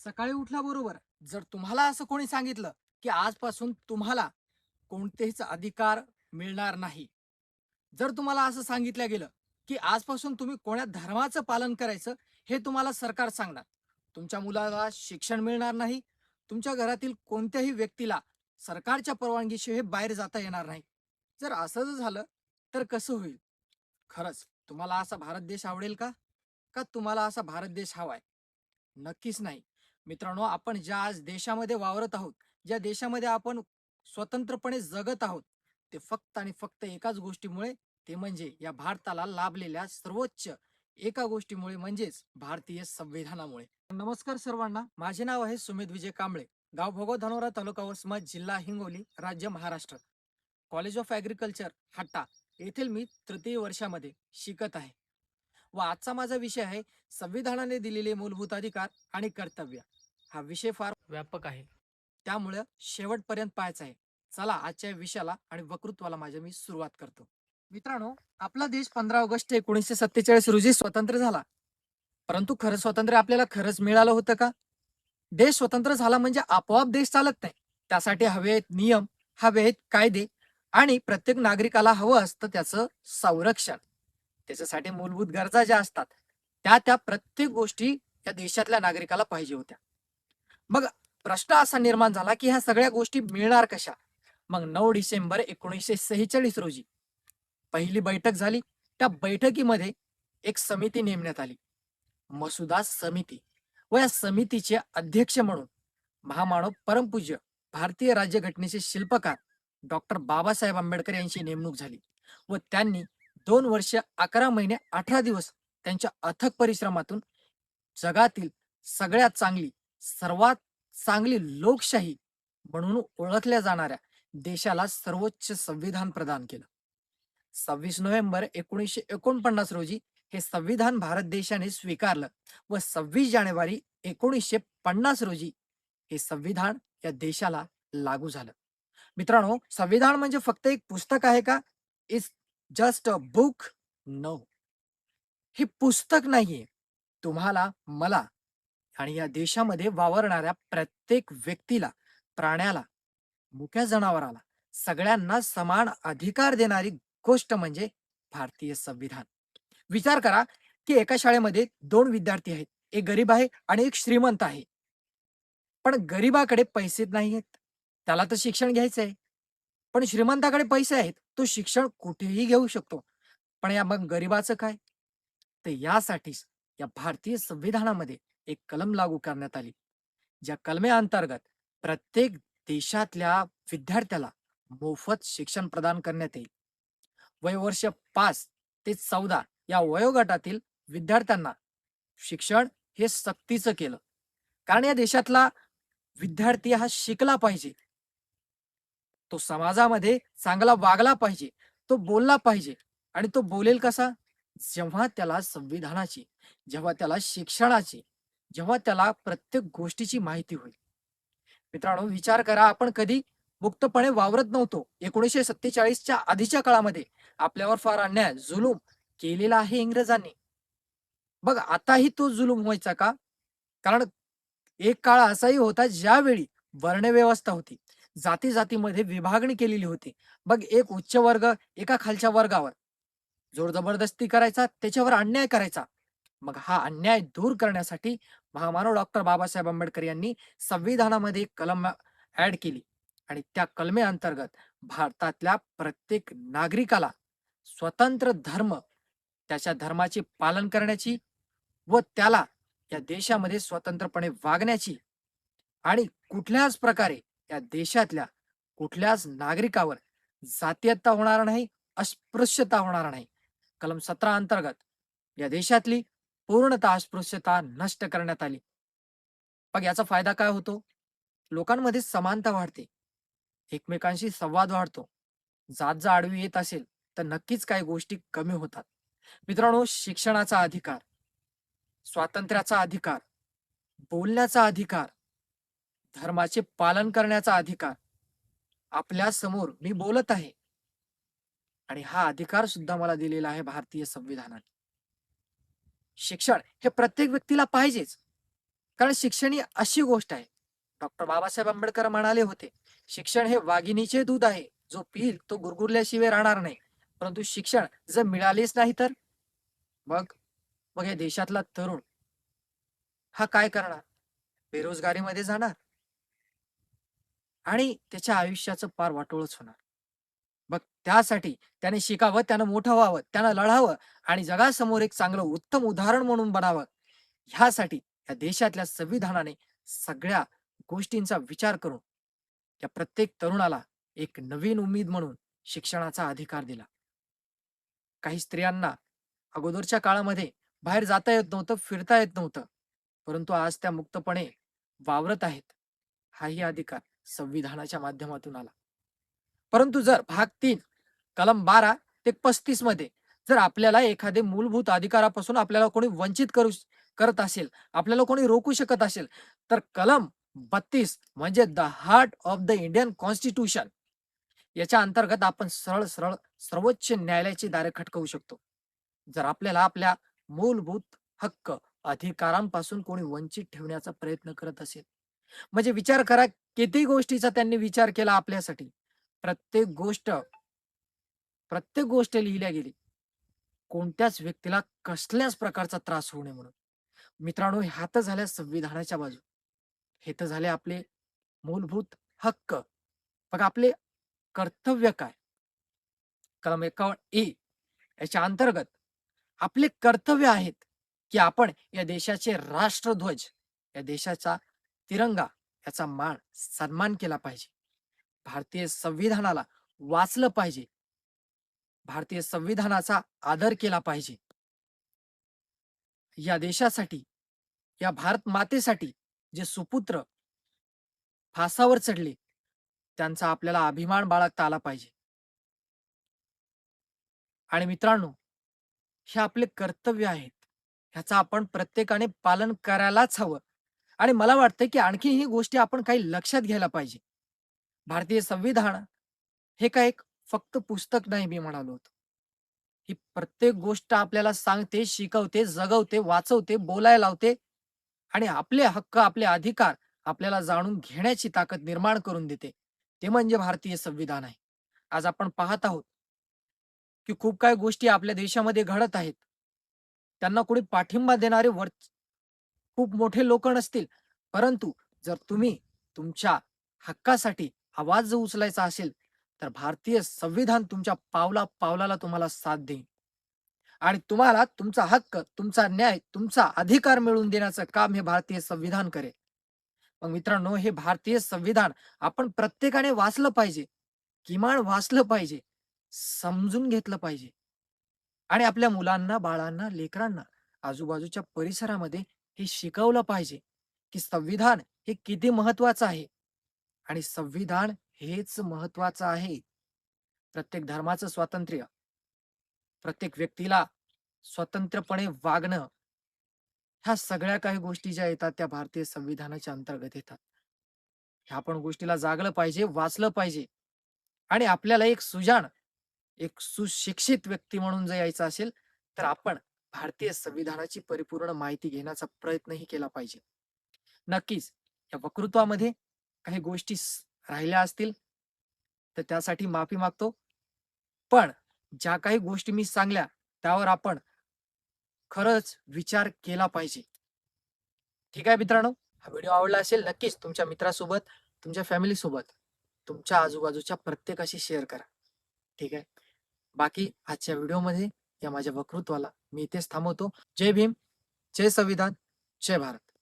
सकाळी उठल्याबरोबर जर तुम्हाला असं कोणी सांगितलं, की आजपासून तुम्हाला कोणतेच अधिकार मिळणार नाही. जर तुम्हाला असं सांगितलं गेलं, की आजपासून तुम्ही कोण्या धर्माचं पालन करायचं हे तुम्हाला सरकार सांगणार. तुमच्या मुलाला शिक्षण मिळणार नाही. तुमच्या घरातील कोणत्याही व्यक्तीला सरकारच्या परवानगीशिवाय बाहेर जाता येणार नाही. जर असं जर झालं, तर कसं होईल? खरंच तुम्हाला असा भारत देश आवडेल का? का तुम्हाला असा भारत देश हवाय? नक्कीच नाही. मित्रांनो, आपण ज्या आज देशामध्ये वावरत आहोत, ज्या देशामध्ये आपण स्वतंत्रपणे जगत आहोत, ते फक्त आणि फक्त एकाच गोष्टीमुळे, ते म्हणजे या भारताला लाभलेल्या सर्वोच्च एका गोष्टीमुळे म्हणजेच भारतीय संविधानामुळे. नमस्कार सर्वांना. माझे नाव आहे सुमित विजय कांबळे. गाव भोगो धनोरा, तालुका वसमत, जिल्हा हिंगोली, राज्य महाराष्ट्र. कॉलेज ऑफ ॲग्रिकल्चर हाट्टा येथील मी तृतीय वर्षामध्ये शिकत आहे. व आजचा माझा विषय आहे संविधानाने दिलेले मूलभूत अधिकार आणि कर्तव्य. हा विषय फार व्यापक आहे, त्यामुळे शेवटपर्यंत पाहायचा आहे. चला आजच्या विषयाला आणि वक्तृत्वाला मी सुरुवात करतो. मित्रांनो, आपला देश 15 ऑगस्ट 1947 रोजी स्वतंत्र झाला. परंतु खरं स्वातंत्र्य आपल्याला खरंच मिळालं होतं का? देश स्वतंत्र झाला म्हणजे आपोआप देश चालत नाही. त्यासाठी हवे आहेत नियम, हवे आहेत कायदे आणि प्रत्येक नागरिकाला हवं असतं त्याचं संरक्षण. त्याच्यासाठी मूलभूत गरजा ज्या असतात त्या प्रत्येक गोष्टी या देशातल्या नागरिकाला पाहिजे होत्या. मग प्रश्न असा निर्माण झाला की ह्या सगळ्या गोष्टी मिळणार कशा? मग 9 डिसेंबर 1946 रोजी पहिली बैठक झाली. त्या बैठकीमध्ये एक समिती नेमण्यात आली, मसुदा समिती. व या समितीचे अध्यक्ष म्हणून महामानव परमपूज्य भारतीय राज्यघटनेचे शिल्पकार डॉक्टर बाबासाहेब आंबेडकर यांची नेमणूक झाली व त्यांनी 2 वर्ष 11 महिने 18 दिवस त्यांच्या अथक परिश्रमातून जगातील सगळ्यात चांगली, सर्वात चांगली लोकशाही म्हणून ओळखल्या जाणाऱ्या देशाला सर्वोच्च संविधान प्रदान केलं. 26 नोव्हेंबर 1949 रोजी हे संविधान भारत देशाने स्वीकारलं व 26 जानेवारी 1950 रोजी हे संविधान या देशाला लागू झालं. मित्रांनो, संविधान म्हणजे फक्त एक पुस्तक आहे का? It's just a book? No. हे पुस्तक नाहीये. तुम्हाला, मला आणि या देशामध्ये वावरणाऱ्या प्रत्येक व्यक्तीला, प्राण्याला, मुक्या जनावराला, सगळ्यांना समान अधिकार देणारी गोष्ट म्हणजे भारतीय संविधान. विचार करा की एका शाळेमध्ये 2 विद्यार्थी आहेत. एक गरीब आहे आणि एक श्रीमंत आहे. पण गरीबाकडे पैसे नाही आहेत. त्याला तर शिक्षण घ्यायचं आहे. पण श्रीमंताकडे पैसे आहेत. तो शिक्षण कुठेही घेऊ शकतो. पण या मग गरीबाचं काय? तर यासाठीच या भारतीय संविधानामध्ये एक कलम लागू करण्यात आली. ज्या कलमेअंतर्गत प्रत्येक देशातल्या विद्यार्थ्याला मोफत शिक्षण प्रदान करण्यात येईल. वयोवर्ष 5 ते 14 या वयोगटातील विद्यार्थ्यांना शिक्षण हे सक्तीचं केलं. कारण या देशातला विद्यार्थी हा शिकला पाहिजे. तो समाजामध्ये चांगला वागला पाहिजे. तो बोलला पाहिजे आणि तो बोलेल कसा? जेव्हा त्याला संविधानाची, जेव्हा त्याला शिक्षणाची, जेव्हा त्याला प्रत्येक गोष्टीची माहिती होईल. मित्रांनो, विचार करा, आपण कधी मुक्तपणे वावरत नव्हतो. 1947च्या आधीच्या काळामध्ये आपल्यावर फार अन्याय, जुलूम केलेला आहे इंग्रजांनी. बघ आताही तो जुलूम व्हायचा का? कारण एक काळ असाही होता ज्यावेळी वर्णव्यवस्था होती. जाती-जातीमध्ये विभागणी केलेली होती. मग एक उच्च वर्ग एका खालच्या वर्गावर जोर जबरदस्ती करायचा, त्याच्यावर अन्याय करायचा. मग हा अन्याय दूर करण्यासाठी महामानव डॉक्टर बाबासाहेब आंबेडकर यांनी संविधानामध्ये एक कलम ऍड केली आणि त्या कलमेअंतर्गत भारतातल्या प्रत्येक नागरिकाला स्वतंत्र धर्म, त्याच्या धर्माचे पालन करण्याची व त्याला या देशामध्ये स्वतंत्रपणे वागण्याची आणि कुठल्याच प्रकारे या देशातल्या कुठल्याच नागरिकावर जातीयता होणार नाही, अस्पृश्यता होणार नाही. कलम 17 अंतर्गत या देशातली पूर्णतः अस्पृश्यता नष्ट करण्यात आली. मग याचा फायदा काय होतो? लोकांमध्ये समानता वाढते, एकमेकांशी संवाद वाढतो. जात जर आडवी येत असेल तर नक्कीच काही गोष्टी कमी होतात. मित्रांनो, शिक्षणाचा अधिकार, स्वातंत्र्याचा अधिकार, बोलण्याचा अधिकार, धर्माचे पालन करण्याचा अधिकार आपल्या समोर मी बोलत आहे आणि हा अधिकार सुद्धा मला दिलेला आहे भारतीय संविधानाने. शिक्षण हे प्रत्येक व्यक्तीला पाहिजेच. कारण शिक्षण ही अशी गोष्ट आहे. डॉक्टर बाबासाहेब आंबेडकर म्हणाले होते, शिक्षण हे वाघिणीचे दूध आहे, जो पिईल तो गुरगुरल्याशिवाय राहणार नाही. परंतु शिक्षण जर मिळालेच नाही तर मग मग या देशातला तरुण हा काय करणार? बेरोजगारीमध्ये जाणार आणि त्याच्या आयुष्याचं पार वाटोळच होणार. मग त्यासाठी त्याने शिकावं, त्यानं मोठं व्हावं, त्यानं लढावं आणि जगासमोर एक चांगलं उत्तम उदाहरण म्हणून बनावं. ह्यासाठी या देशातल्या संविधानाने सगळ्या गोष्टींचा विचार करून या प्रत्येक तरुणाला एक नवीन उमेद म्हणून शिक्षणाचा अधिकार दिला. काही स्त्रियांना अगोदरच्या काळामध्ये बाहेर जाता येत नव्हतं, फिरता येत नव्हतं. परंतु आज त्या मुक्तपणे वावरत आहेत. हाही अधिकार संविधानाच्या माध्यमातून आला. परंतु जर भाग 3 कलम 12 ते 35 मध्ये जर आपल्याला एखादे मूलभूत अधिकारापासून आपल्याला कोणी वंचित करत असेल, आपल्याला कोणी रोखू शकत असेल, तर कलम 32 म्हणजे the heart of the Indian constitution याच्या अंतर्गत आपण सरळ सरळ सर्वोच्च न्यायालयाची दारे खटकवू शकतो. जर आपल्याला आपल्या मूलभूत हक्क अधिकारांपासून कोणी वंचित ठेवण्याचा प्रयत्न करत असेल, म्हणजे विचार करा किती गोष्टीचा त्यांनी विचार केला आपल्यासाठी. प्रत्येक गोष्ट प्रत्येक गोष्ट लिहिल्या गेली. कोणत्याच व्यक्तीला कसल्याच प्रकारचा त्रास होऊ नये म्हणून. मित्रांनो, ह्या तर झाल्या संविधानाच्या बाजू. हे तर झाले आपले मूलभूत हक्क. बघा आपले कर्तव्य काय? कलम 51 ए याच्या अंतर्गत आपले कर्तव्य आहेत, की आपण या देशाचे राष्ट्रध्वज, या देशाचा तिरंगा याचा सन्मान केला पाहिजे. भारतीय संविधानाला वाचलं पाहिजे. भारतीय संविधानाचा आदर केला पाहिजे. या देशासाठी, या भारत मातेसाठी जे सुपुत्र फासावर चढले, त्यांचा आपल्याला अभिमान बाळगता आला पाहिजे. आणि मित्रांनो, हे आपले कर्तव्य आहेत. ह्याचं आपण प्रत्येकाने पालन करायलाच हवं. आणि मला वाटतं, की आणखी ही गोष्टी आपण काही लक्षात घ्यायला पाहिजे. भारतीय संविधान हे काय एक फक्त पुस्तक नाही मी म्हणालो होतो. ही प्रत्येक गोष्ट आपल्याला सांगते, शिकवते, जगवते, वाचवते, बोलायला लावते आणि आपले हक्क, आपले अधिकार आपल्याला जाणून घेण्याची ताकद निर्माण करून देते. ते म्हणजे भारतीय संविधान आहे. आज आपण पाहत आहोत, की खूप काही गोष्टी आपल्या देशामध्ये घडत आहेत. त्यांना कोणी पाठिंबा देणारे खूप मोठे लोक नसतील, परंतु जर तुम्ही तुमच्या हक्कासाठी आवाज जर उचलायचा असेल, तर भारतीय संविधान तुमच्या पावला पावलाला तुम्हाला साथ देईल आणि तुम्हाला तुमचा हक्क, तुमचा न्याय, तुमचा अधिकार मिळवून देण्याचं काम हे भारतीय संविधान करेल. मग मित्रांनो, हे भारतीय संविधान आपण प्रत्येकाने वाचलं पाहिजे, किमान वाचलं पाहिजे, समजून घेतलं पाहिजे आणि आपल्या मुलांना, बाळांना, लेकरांना आजूबाजूच्या परिसरामध्ये हे शिकवलं पाहिजे, की संविधान हे किती महत्वाचं आहे आणि संविधान हेच महत्वाचं आहे. प्रत्येक धर्माचं स्वातंत्र्य, प्रत्येक व्यक्तीला स्वतंत्रपणे वागणं, ह्या सगळ्या काही गोष्टी ज्या येतात त्या भारतीय संविधानाच्या अंतर्गत येतात. ह्या पण गोष्टीला जागलं पाहिजे, वाचलं पाहिजे आणि आपल्याला एक सुजाण, एक सुशिक्षित व्यक्ती म्हणून जर यायचं असेल, तर आपण भारतीय संविधानाची परिपूर्ण माहिती घेण्याचा प्रयत्नही केला पाहिजे. नक्कीच या वक्तृत्वामध्ये काही गोष्टी राहिल्या असतील, तर त्यासाठी माफी मागतो. पण ज्या काही गोष्टी मी सांगल्या, त्यावर आपण खरंच विचार केला पाहिजे. ठीक आहे मित्रांनो, हा व्हिडिओ आवडला असेल नक्कीच तुमच्या मित्रासोबत, तुमच्या फॅमिलीसोबत, तुमच्या आजूबाजूच्या प्रत्येकाशी शेअर करा. ठीक आहे. बाकी आजच्या व्हिडिओमध्ये या माझ्या वक्तृत्वाला मी इथेच थांबवतो. जय भीम, जय संविधान, जय भारत.